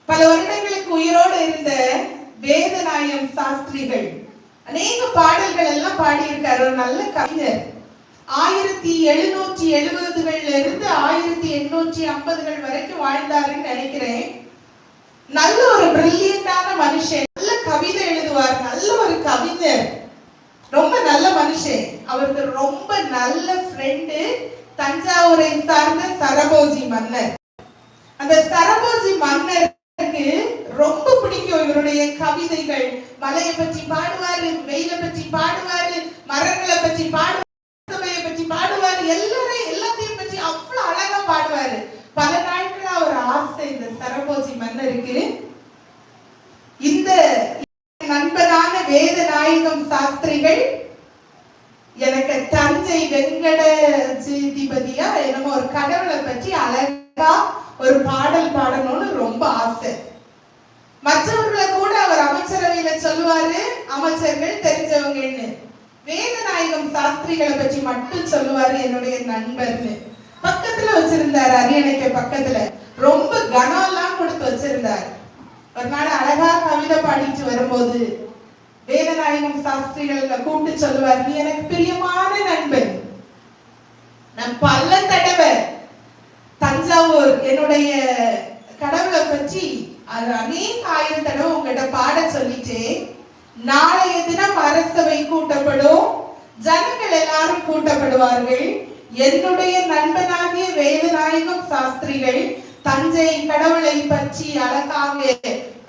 பல வருடங்களுக்கு உயிரோடு இருந்த வேதநாயகம் சாஸ்திரிகள் அநேக பாடல்கள் எல்லாம் பாடியிருக்காரு. ஒரு நல்ல கவிஞர். 1770களில் இருந்து 1850கள் வரைக்கும் வாழ்ந்தாருன்னு நினைக்கிறேன். நல்ல ஒரு பிரில்லியண்டான மனுஷன், நல்ல கவிதை எழுதுவார், நல்ல ஒரு கவிஞர், ரொம்ப நல்ல மனுஷன். அவருக்கு ரொம்ப நல்ல ஃப்ரெண்டு தஞ்சாவூரை சார்ந்த சரபோஜி மன்னர். அந்த சரபோஜி மன்னருக்கு ரொம்ப பிடிக்கும் இவருடைய கவிதைகள். மலையை பற்றி பாடுவாரு, வெயிலை பற்றி பாடுவாரு, மரங்களை பற்றி பாடுவாரு, சபையை பற்றி பாடுவாரு, எல்லாத்தையும் பற்றி அவ்வளவு அழகா பாடுவாரு. பல நாட்களா ஒரு ஆசை இந்த சரபோஜி மன்னருக்கு, இந்த நண்பனான வேதநாயகம் சாஸ்திரிகள் எனக்கு தஞ்சை வெங்கடஜிதிபதியா என்னமோ ஒரு கடவுளை பற்றி அழகா ஒரு பாடல் பாடணும்னு ரொம்ப ஆசை. மற்றவர்களை கூட அவர் அமைச்சரவையில சொல்லுவாரு, அமைச்சர்கள் தெரிஞ்சவங்கன்னு. வேதநாயகம் சாஸ்திரிகளை பற்றி மட்டும் சொல்லுவாரு என்னுடைய நண்பர்னு. பக்கத்துல வச்சிருந்தாரு, அரியணைக்கு பக்கத்துல ரொம்ப கனம் எல்லாம் கொடுத்து வச்சிருந்தார். ஒரு நாள் அழகா கவிதை பாடிட்டு வரும்போது வேதநாயகம் சாஸ்திரிகளை கூப்பிட்டு சொல்லுவார், நீ எனக்கு பிரியமான நண்பன், நான் பல தடவை தஞ்சாவூர் என்னுடைய கடவுளை பற்றி அநேக ஆயிரம் தடவை உங்ககிட்ட பாட சொல்லிட்டு, நாளைய தினம் அரசவை கூட்டப்படும், ஜனங்கள் எல்லாரும் கூட்டப்படுவார்கள். என்னுடைய நண்பனாகிய வேதநாயகம் சாஸ்திரிகள் தஞ்சை கடவுளை பற்றி அழகாக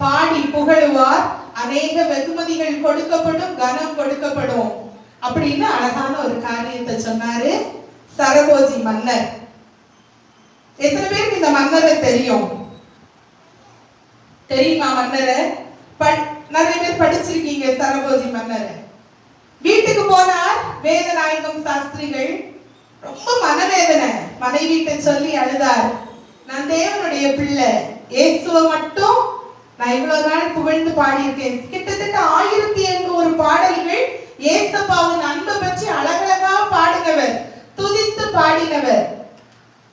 பாடி புகழுவார். அநேக வெகுமதிகள் கொடுக்கப்படும், கனம் கொடுக்கப்படும் அப்படின்னு அழகான ஒரு காரியத்தை சொன்னாரு சரபோஜி மன்னர். எத்தனை பேருக்கு இந்த மன்னரை தெரியும்? தெரியுமா மன்னரை? நிறைய பேர் படிச்சிருக்கீங்க சரபோஜி மன்னரை. வீட்டுக்கு போனார் வேதநாயகம் சாஸ்திரிகள். ரொம்ப மனவேதனை, மனைவிட்ட சொல்லி அழுதார். நான் தேவனுடைய பிள்ளை, இயேசுவை மட்டும் நான் இவ்வளவு நாள் புகழ்ந்து பாடியிருக்கேன். கிட்டத்தட்ட 1800 பாடல்கள் இயேசப்பாவின் அன்பை பற்றி அழகழகா பாடினவர், துதித்து பாடினவர்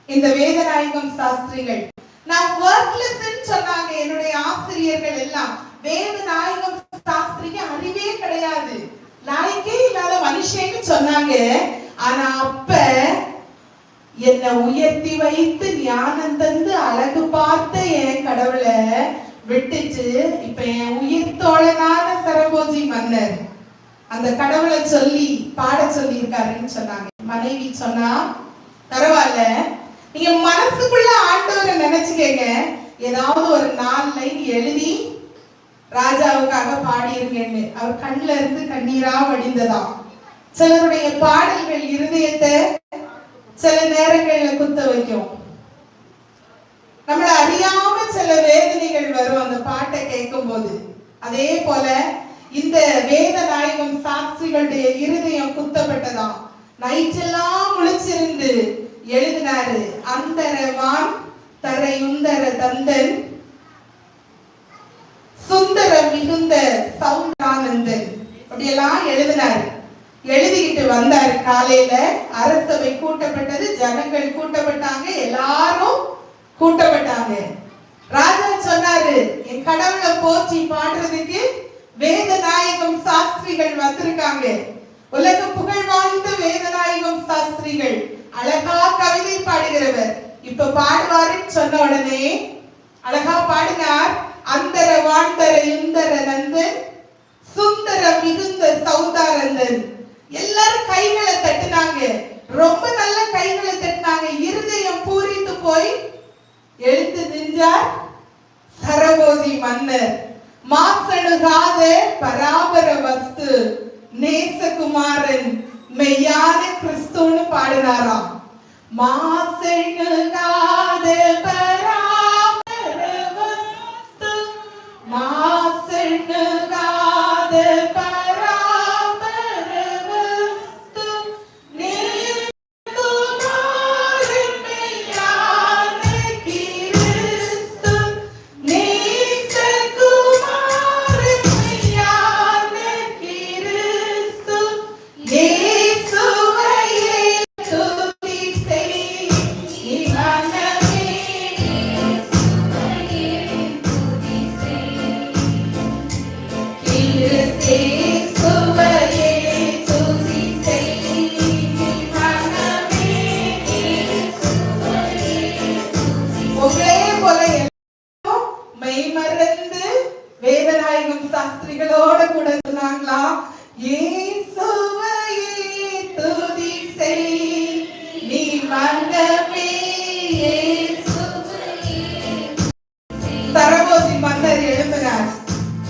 இந்த வேதநாயகம் சாஸ்திரிகள். நான் ஒர்க்லெஸ் சொன்னாங்க என்னுடைய ஆசிரியர்கள் எல்லாம். வேதநாயகம் சாஸ்திரிக்கு அறிவே கிடையாது, லாய்க்கே இல்லாத மனுஷன்னு சொன்னாங்க. ஆனா அப்ப என்னை உயர்த்தி வைத்து ஞானம் தந்து அழகு பார்த்த என் கடவுளை விட்டுட்டு இப்ப என் உயிர் தோழனான சரபோஜி மன்னர் அந்த கடவுளை சொல்லி பாட சொல்லி இருக்காருன்னு சொன்னாங்க. மனைவி சொன்னா, பரவாயில்ல, நீங்க மனசுக்குள்ள ஆண்டவரை நினைச்சுக்கங்க, ஏதாவது ஒரு 4 லைன் எழுதி ராஜாவுக்காக பாடியிருங்கன்னு. அவர் கண்ணுல இருந்து கண்ணீரா வடிந்ததாம். சிலருடைய பாடல்கள் இருதயத்தை சில நேரங்கள்ல குத்த வைக்கும். நம்மள அறியாம சில வேதனைகள் வரும் அந்த பாட்டை கேட்கும் போது. அதே போல இந்த வேதநாயகம் சாஸ்திரிகளுடைய இருதயம் குத்தப்பட்டதாம். நைட்டெல்லாம் முழிச்சிருந்து எழுதினாரு. அந்தரவான் தரையுந்தர தந்தன் சுந்தர மிகுந்த சௌந்தானந்தன் அப்படியெல்லாம் எழுதினாரு. எழுதிக்கிட்டு வந்தாரு. காலையில அரசவை கூட்டப்பட்டது, ஜனங்கள் கூட்டப்பட்டாங்க, எல்லாரும் கூட்டப்பட்டாங்க. ராஜா சொன்னாரு, என் கடவுளை போற்றி பாடுறதுக்கு வேதநாயகம் சாஸ்திரிகள் வந்திருக்காங்க. உலக புகழ் வாய்ந்த வேதநாயகம் சாஸ்திரிகள், அழகா கவிதை பாடுகிறவர், இப்ப பாடுவாருன்னு சொன்ன உடனே அழகா பாடினார். அந்தர வாண்டர இந்தர நந்தன் சுந்தர மிகுந்த சௌதாரந்தன். எல்லாரும் கைகளை தட்டினாங்க, ரொம்ப நல்ல கைகளை தட்டினாங்க. இருதயம் பூரித்து போய் எழுந்து நின்றார் சரபோஜி மன்னர். மாசணுகாத பராபர வஸ்து நேசகுமாரன் மெய்யான கிறிஸ்துன்னு பாடினாராம். மாசணுகாத பராபர வஸ்து, மாசணுகாத பராபர வஸ்து நேசகுமாரன் மெய்யான கிறிஸ்து, நேசகுமாரன் மெய்யான கிறிஸ்து, இயேசுவையே துதி செய் இவனமே வேதநாயகம் சாஸ்திரிகளோட கூட சொன்னாங்களா, இயேசுவையே துதி செய் நீ மனமே இயேசுவையே. சரபோஜி மன்னர் எழுப்பினார்.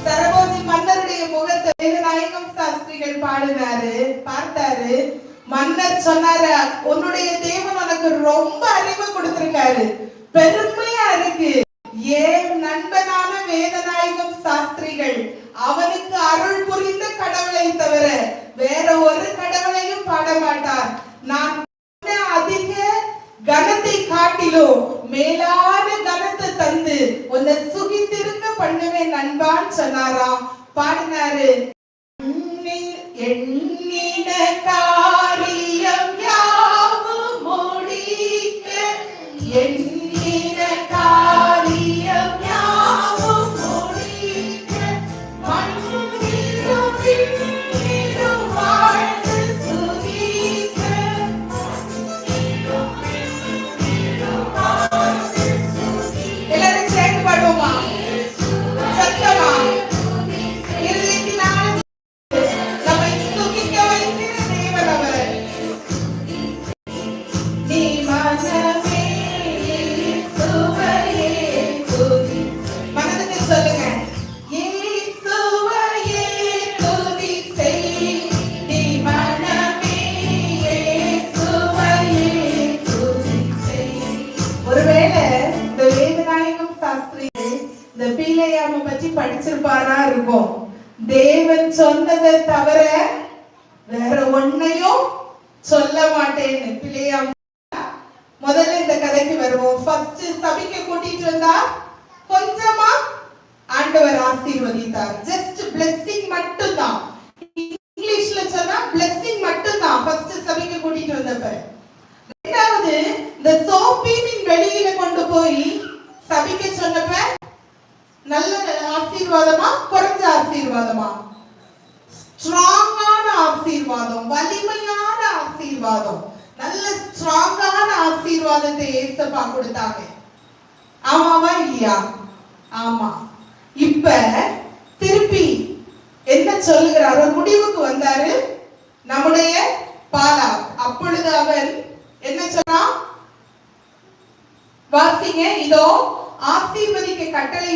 சரபோஜி மன்னருடைய முகத்தை வேதநாயகம் சாஸ்திரிகள் பாடினாரு, பார்த்தாரு. மன்னர் சொன்னாரு, உன்னுடைய தேவன் உனக்கு ரொம்ப அறிவு கொடுத்திருக்காரு, பெருமையா இருக்கு. ஏன் நண்பனான வேதநாயகம் சாஸ்திரிகள் அவனுக்கு அருள் புரிந்த கடவுளை தவிர வேற ஒரு கடவுளையும் பாட மாட்டார். நான் அதிக கனத்தை காட்டிலும் மேலான கனத்தை தந்து உன்னை சுகித்திருக்க பண்ணுவேன் நண்பான்னு சொன்னாராம். பாடினாரு, எண்ணின காரியம் யாவும் முடிக்க, எண்ணின காரியம் யாவும் முடிக்க, மண்ணிலும் விண்ணிலும் வாழ்ந்து சுகிக்க, எல்லாரும் சேர்ந்து பாடுவோமா? சத்தமா பற்றி படிச்சிருப்பாரா இருக்கும். தேவன் சொன்னதை தவிர வேற ஒன்னையும் சொல்ல மாட்டேன்னு பிள்ளையாம். முதல்ல இந்த கதைக்கு வருவோம். ஃபர்ஸ்ட் சபைக்கு கூட்டிட்டு வந்தா கொஞ்சமா ஆண்டவர் ஆசீர்வதித்தார். ஜஸ்ட் பிளெஸிங் மட்டும் தான். இங்கிலீஷ்ல சொன்னா பிளெஸிங் மட்டும் தான். ஃபர்ஸ்ட் சபைக்கு கூட்டிட்டு வந்தப்ப. இரண்டாவது இந்த சோப்பீனின் வெளியில கொண்டு போய் சபைக்கு சொன்னப்ப நல்ல ஆசீர்வாதமா குறைஞ்ச ஆசீர்வாதமா? ஸ்ட்ராங்கான ஆசீர்வாதம், வலிமையான ஆசீர்வாதம், நல்ல ஸ்ட்ராங்கான ஆசீர்வாதத்தை ஏசப்பா கொடுத்தாங்க. ஆமாவா இல்லையா? ஆமா. இப்ப திருப்பி என்ன சொல்லுகிறார்? ஒரு முடிவுக்கு வந்தாரு நம்முடைய பாலா. அப்பொழுது அவன் என்ன சொன்னா? வாசிங்க, இதோ ஆசீர்வதிக்க கட்டளை